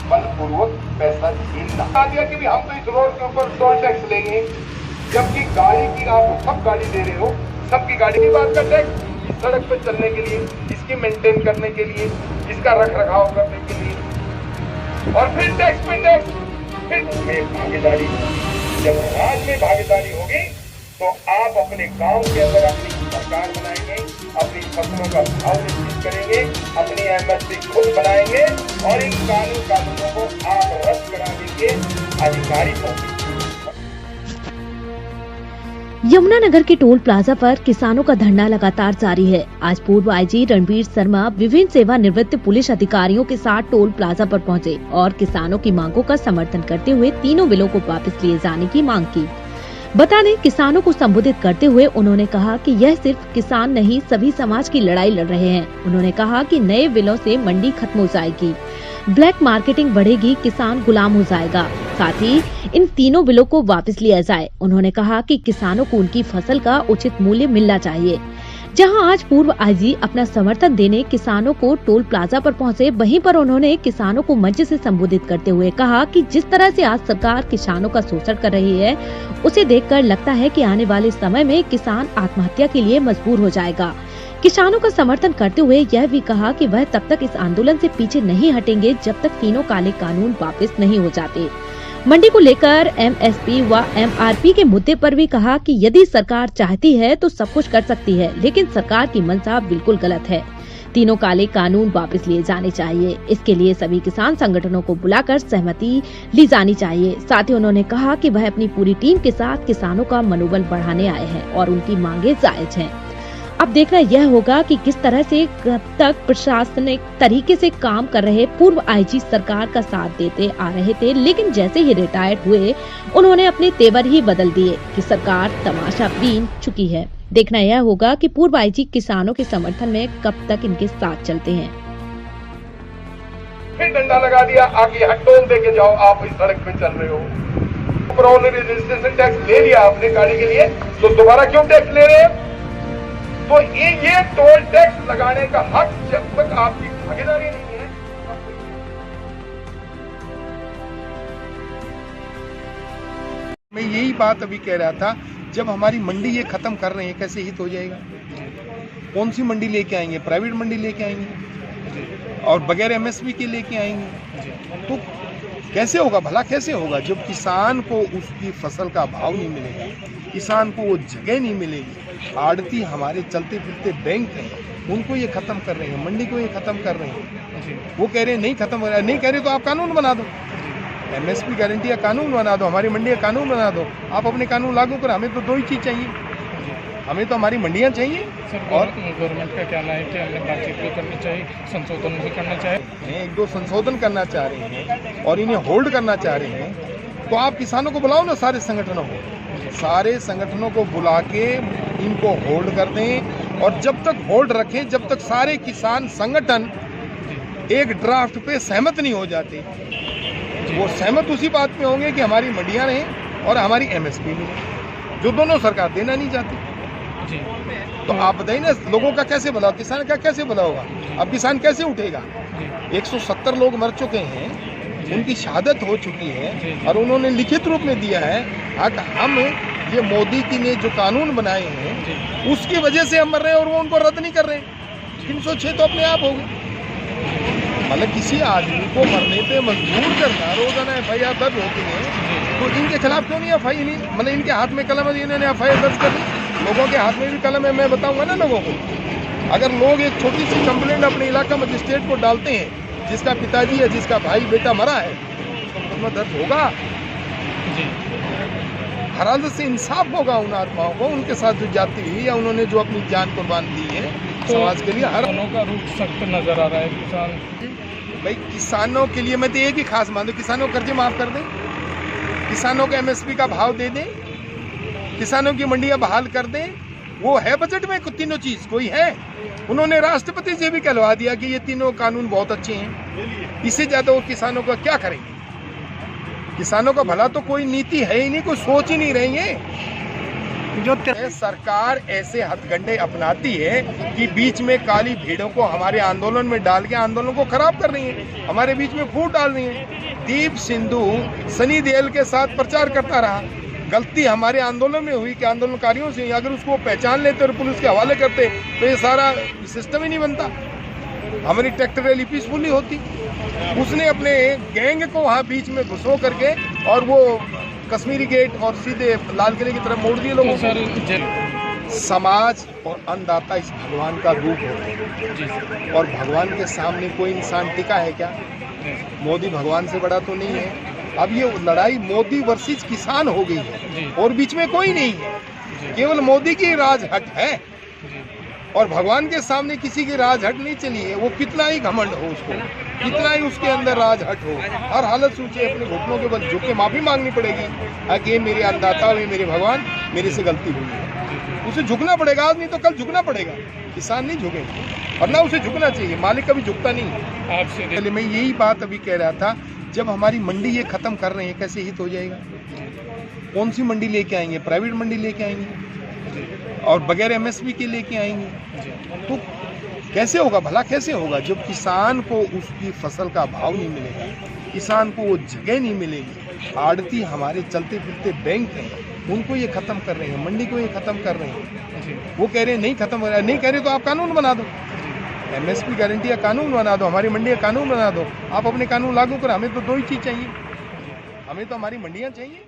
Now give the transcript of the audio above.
बलपूर्वक पैसा छीनना। कहा दिया कि हम तो इस रोड के ऊपर टोल टैक्स लेंगे, जबकि गाड़ी की आप सब गाड़ी दे रहे हो, सबकी गाड़ी की बात का टैक्स सड़क पर चलने के लिए, इसकी मेंटेन करने के लिए, इसका रख रखाव करने के लिए, और फिर टैक्स पे टैक्स, फिर भागीदारी। जब राज्य में भागीदारी होगी तो आप अपने गांव के अंदर अपनी सरकार बनाएंगे, अपनी फसलों का भाव निश्चित करेंगे, अपनी एमएसपी खुद बनाएंगे और इन कानूनों को आप रद्द करा देंगे अधिकारी को। यमुनानगर के टोल प्लाजा पर किसानों का धरना लगातार जारी है। आज पूर्व आईजी रणवीर शर्मा विभिन्न सेवानिवृत्त पुलिस अधिकारियों के साथ टोल प्लाजा पर पहुंचे और किसानों की मांगों का समर्थन करते हुए तीनों बिलों को वापस लिए जाने की मांग की। बता दें, किसानों को संबोधित करते हुए उन्होंने कहा कि यह सिर्फ किसान नहीं, सभी समाज की लड़ाई लड़ रहे हैं। उन्होंने कहा कि नए बिलों से मंडी खत्म हो जाएगी, ब्लैक मार्केटिंग बढ़ेगी, किसान गुलाम हो जाएगा। साथ ही इन तीनों बिलों को वापस लिया जाए। उन्होंने कहा कि किसानों को उनकी फसल का उचित मूल्य मिलना चाहिए। जहां आज पूर्व आईजी अपना समर्थन देने किसानों को टोल प्लाजा पर पहुंचे, वहीं पर उन्होंने किसानों को मंच से संबोधित करते हुए कहा कि जिस तरह से आज सरकार किसानों का शोषण कर रही है, उसे देखकर लगता है कि आने वाले समय में किसान आत्महत्या के लिए मजबूर हो जाएगा। किसानों का समर्थन करते हुए यह भी कहा कि वह तब तक इस आंदोलन से पीछे नहीं हटेंगे जब तक तीनों काले कानून वापस नहीं हो जाते। मंडी को लेकर एमएसपी व एमआरपी के मुद्दे पर भी कहा कि यदि सरकार चाहती है तो सब कुछ कर सकती है, लेकिन सरकार की मंशा बिल्कुल गलत है। तीनों काले कानून वापस लिए जाने चाहिए। इसके लिए सभी किसान संगठनों को बुलाकर सहमति ली जानी चाहिए। साथ ही उन्होंने कहा कि वह अपनी पूरी टीम के साथ किसानों का मनोबल बढ़ाने आए हैं और उनकी मांगे जायज हैं। अब देखना यह होगा कि किस तरह से कब तक प्रशासनिक तरीके से काम कर रहे पूर्व आईजी सरकार का साथ देते आ रहे थे, लेकिन जैसे ही रिटायर्ड हुए उन्होंने अपने तेवर ही बदल दिए कि सरकार तमाशा बीन चुकी है। देखना यह होगा कि पूर्व आईजी किसानों के समर्थन में कब तक इनके साथ चलते हैं। फिर डंडा लगा दिया, आगे यहाँ टोल दे के जाओ, आप इस सड़क पे चल रहे हो। रजिस्ट्रेशन टैक्स ले लिया आपने गाड़ी के लिए, तो दोबारा क्यों टैक्स ले रहे हैं? तो ये टोल टैक्स लगाने का हक जब तक आपकी भागीदारी नहीं है। मैं यही बात अभी कह रहा था, जब हमारी मंडी ये खत्म कर रहे हैं, कैसे हित हो जाएगा? कौन सी मंडी लेके आएंगे? प्राइवेट मंडी लेके आएंगे और बगैर एमएसपी के लेके आएंगे, तो कैसे होगा? भला कैसे होगा जब किसान को उसकी फसल का भाव नहीं मिलेगा, किसान को वो जगह नहीं मिलेगी। आड़ती हमारे चलते फिरते बैंक हैं, उनको ये खत्म कर रहे हैं, मंडी को ये खत्म कर रहे हैं। वो कह रहे हैं नहीं खत्म हो रहा है, नहीं कह रहे तो आप कानून बना दो, एमएसपी गारंटी का कानून बना दो, हमारी मंडी का कानून बना दो, आप अपने कानून लागू करो। हमें तो दो ही चीज चाहिए, हमें तो हमारी मंडियां चाहिए। और गवर्नमेंट का कहना है कि हमें बातचीत भी करनी चाहिए, संशोधन भी करना चाहिए। एक दो संशोधन करना चाह रहे हैं और इन्हें होल्ड करना चाह रहे हैं, तो आप किसानों को बुलाओ ना, सारे संगठनों को, सारे संगठनों को बुला के इनको होल्ड कर दें। और जब तक होल्ड रखें, जब तक सारे किसान संगठन एक ड्राफ्ट पे सहमत नहीं हो जाते, वो सहमत उसी बात पे होंगे कि हमारी मंडियां रहें और हमारी एमएसपी मिले, जो दोनों सरकार देना नहीं चाहती। तो आप बताइए ना, लोगों का कैसे भला, किसान का कैसे भला होगा? अब किसान कैसे उठेगा? 170 लोग मर चुके हैं, उनकी शहादत हो चुकी है और उन्होंने लिखित रूप में दिया है हम ये मोदी की ने जो कानून बनाए हैं उसकी वजह से हम मर रहे हैं और वो उनको रद्द नहीं कर रहे हैं। 306 तो अपने आप हो गए। मतलब किसी आदमी को मरने पे मजबूर करना, रोजाना FIR दर्ज होती है, तो इनके खिलाफ क्यों नहीं FIR नहीं? मतलब इनके हाथ में कलम है, इन्होंने FIR दर्ज कर दी, लोगों के हाथ में भी कलम है। मैं बताऊंगा ना लोगों को, अगर लोग एक छोटी सी कंप्लेंट अपने इलाका मजिस्ट्रेट को डालते हैं, जिसका पिताजी है, जिसका भाई बेटा मरा है, तो मुकदमा दर्ज होगा। हर हालत से इंसाफ होगा उन आत्माओं को, उनके साथ जो जाती हुई या उन्होंने जो अपनी जान कुर्बान दी है समाज के लिए। हर दोनों का रूख सख्त नजर आ रहा है। किसान भाई, किसानों के लिए मैं तो एक ही खास मान दूं, किसानों को कर्जे माफ कर दें, किसानों को एमएसपी का भाव दे दें, किसानों की मंडियां बहाल कर दें। वो है बजट में तीनों चीज कोई है? उन्होंने राष्ट्रपति से भी कहलवा दिया कि ये तीनों कानून बहुत अच्छे हैं। इससे ज्यादा वो किसानों का क्या करेंगे? किसानों का भला तो कोई नीति है ही नहीं, कोई सोच ही नहीं रही है। जो सरकार ऐसे हथकंडे अपनाती है कि बीच में काली भीड़ों को हमारे आंदोलन में डाल के आंदोलन को खराब कर रही है, हमारे बीच में फूट डाल रही है। दीप सिंधु सनी देओल के साथ प्रचार करता रहा। गलती हमारे आंदोलन में हुई कि आंदोलनकारियों से, अगर उसको पहचान लेते और पुलिस के हवाले करते तो ये सारा सिस्टम ही नहीं बनता, हमारी ट्रैक्टर रैली पीसफुली होती। उसने अपने गैंग को वहाँ बीच में घुसो करके और वो कश्मीरी गेट और सीधे लाल किले की तरफ मोड़ दिए लोगों को। समाज और अन्नदाता इस भगवान का रूप है और भगवान के सामने कोई इंसान टिका है क्या? मोदी भगवान से बड़ा तो नहीं है। अब ये लड़ाई मोदी वर्सेस किसान हो गई है और बीच में कोई नहीं है, केवल मोदी की राजहट है और भगवान के सामने किसी की राजहट नहीं चली है। वो कितना ही घमंड हो उसको, कितना ही उसके अंदर राजहट हो, हर हालत सोचे अपने घुटनों के बल झुक के माफी मांगनी पड़ेगी कि ये मेरे अन्नदाता, ये मेरे भगवान, मेरे से गलती हुई है। उसे झुकना पड़ेगा, आज नहीं तो कल झुकना पड़ेगा। किसान नहीं झुकेगा और ना उसे झुकना चाहिए, मालिक कभी झुकता नहीं। आपसे पहले मैं यही बात अभी कह रहा था, जब हमारी मंडी ये खत्म कर रहे हैं कैसे हित हो जाएगा? कौन सी मंडी लेके आएंगे? प्राइवेट मंडी लेके आएंगे और बगैर एमएसपी के लेके आएंगे तो कैसे होगा? भला कैसे होगा जब किसान को उसकी फसल का भाव नहीं मिलेगा, किसान को वो जगह नहीं मिलेगी। आड़ती हमारे चलते फिरते बैंक हैं, उनको ये खत्म कर रहे हैं, मंडी को ये खत्म कर रहे हैं। वो कह रहे हैं नहीं खत्म हो रहा है, नहीं कह रहे तो आप कानून बना दो, एमएसपी गारंटी का कानून बना दो, हमारी मंडी का कानून बना दो। आप अपने कानून लागू करो, हमें तो दो ही चीज चाहिए, हमें तो हमारी मंडियां चाहिए।